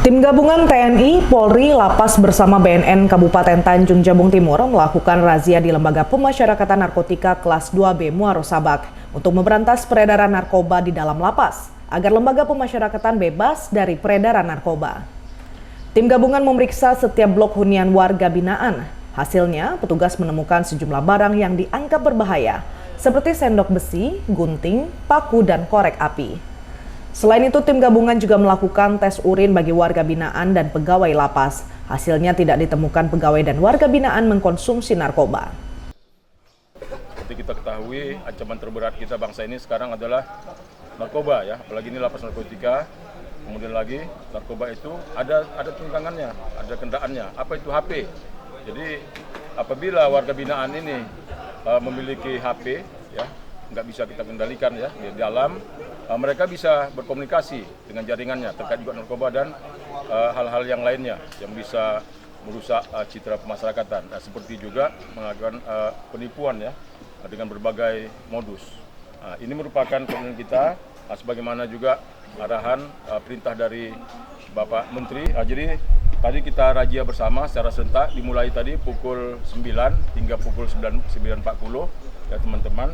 Tim gabungan TNI, Polri, Lapas bersama BNN Kabupaten Tanjung Jabung Timur melakukan razia di Lembaga Pemasyarakatan Narkotika kelas 2B Muaro Sabak untuk memberantas peredaran narkoba di dalam lapas agar lembaga pemasyarakatan bebas dari peredaran narkoba. Tim gabungan memeriksa setiap blok hunian warga binaan. Hasilnya, petugas menemukan sejumlah barang yang dianggap berbahaya, seperti sendok besi, gunting, paku, dan korek api. Selain itu, tim gabungan juga melakukan tes urin bagi warga binaan dan pegawai lapas. Hasilnya tidak ditemukan pegawai dan warga binaan mengkonsumsi narkoba. Seperti kita ketahui, ancaman terberat kita bangsa ini sekarang adalah narkoba, ya. Apalagi ini lapas narkotika. Kemudian lagi narkoba itu ada tunggangannya, ada kendaraannya. Apa itu HP? Jadi apabila warga binaan ini memiliki HP, ya, nggak bisa kita kendalikan, ya, di dalam mereka bisa berkomunikasi dengan jaringannya terkait juga narkoba dan hal-hal yang lainnya yang bisa merusak citra pemasyarakatan. Nah, seperti juga melakukan penipuan, ya, dengan berbagai modus. Nah, ini merupakan komitmen kita, sebagaimana juga arahan perintah dari Bapak Menteri. Jadi tadi kita razia bersama secara serentak dimulai tadi pukul 9 hingga pukul 9.40, ya teman-teman.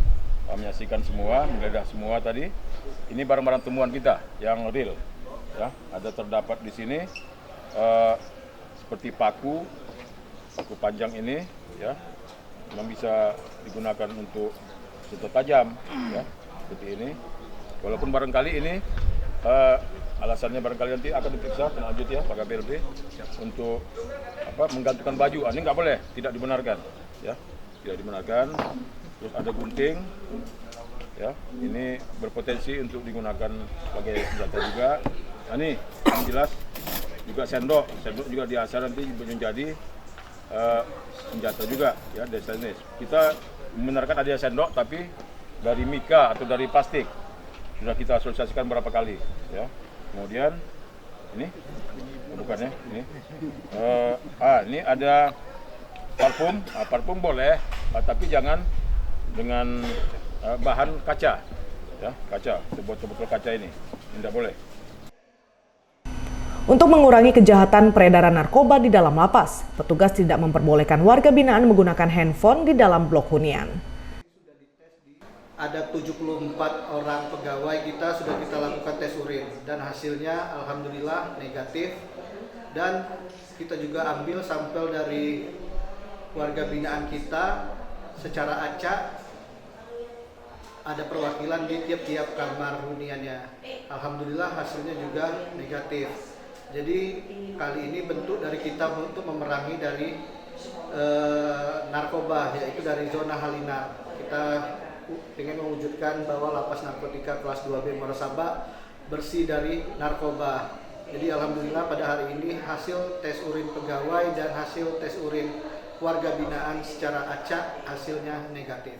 Menyaksikan semua, menggeledah semua tadi. Ini barang-barang temuan kita yang real, ya. Ada terdapat di sini seperti paku panjang ini, ya, yang bisa digunakan untuk senjata tajam, ya, seperti ini. Walaupun barangkali ini alasannya barangkali nanti akan diperiksa lanjut, ya, Pak KPLB untuk menggantungkan baju. Ini nggak boleh, tidak dibenarkan, ya, tidak dibenarkan. Terus ada gunting, ya, ini berpotensi untuk digunakan sebagai senjata juga. Nah, ini yang jelas juga sendok juga diasah nanti menjadi senjata juga, ya, dari stainless. Kita membenarkan ada sendok tapi dari mika atau dari plastik. Sudah kita sosialisasikan berapa kali, ya. Kemudian ini bukannya ini ini ada parfum. Parfum boleh, tapi jangan dengan bahan kaca, ya, kaca, botol-botol kaca ini tidak boleh. Untuk mengurangi kejahatan peredaran narkoba di dalam lapas, petugas tidak memperbolehkan warga binaan menggunakan handphone di dalam blok hunian. Ada 74 orang pegawai kita sudah kita lakukan tes urin dan hasilnya alhamdulillah negatif, dan kita juga ambil sampel dari warga binaan kita secara acak. Ada perwakilan di tiap-tiap kamar huniannya. Alhamdulillah hasilnya juga negatif. Jadi kali ini bentuk dari kita untuk memerangi dari narkoba, yaitu dari zona Halinang. Kita ingin mewujudkan bahwa lapas narkotika kelas 2B Muaro Sabak bersih dari narkoba. Jadi alhamdulillah pada hari ini hasil tes urin pegawai dan hasil tes urin warga binaan secara acak hasilnya negatif.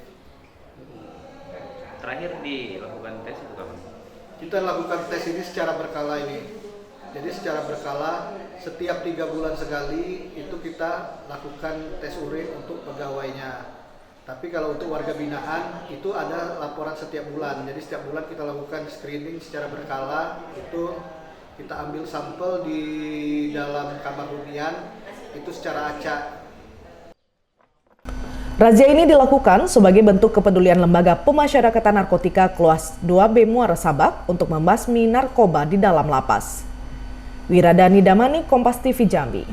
Terakhir dilakukan tes itu kapan? Kita lakukan tes ini secara berkala ini. Jadi secara berkala setiap 3 bulan sekali itu kita lakukan tes urin untuk pegawainya. Tapi kalau untuk warga binaan itu ada laporan setiap bulan. Jadi setiap bulan kita lakukan screening secara berkala. Itu kita ambil sampel di dalam kamar hunian itu secara acak. Razia ini dilakukan sebagai bentuk kepedulian Lembaga Pemasyarakatan Narkotika kelas 2B Muaro Sabak untuk membasmi narkoba di dalam lapas. Wiradani Damani, Kompas TV Jambi.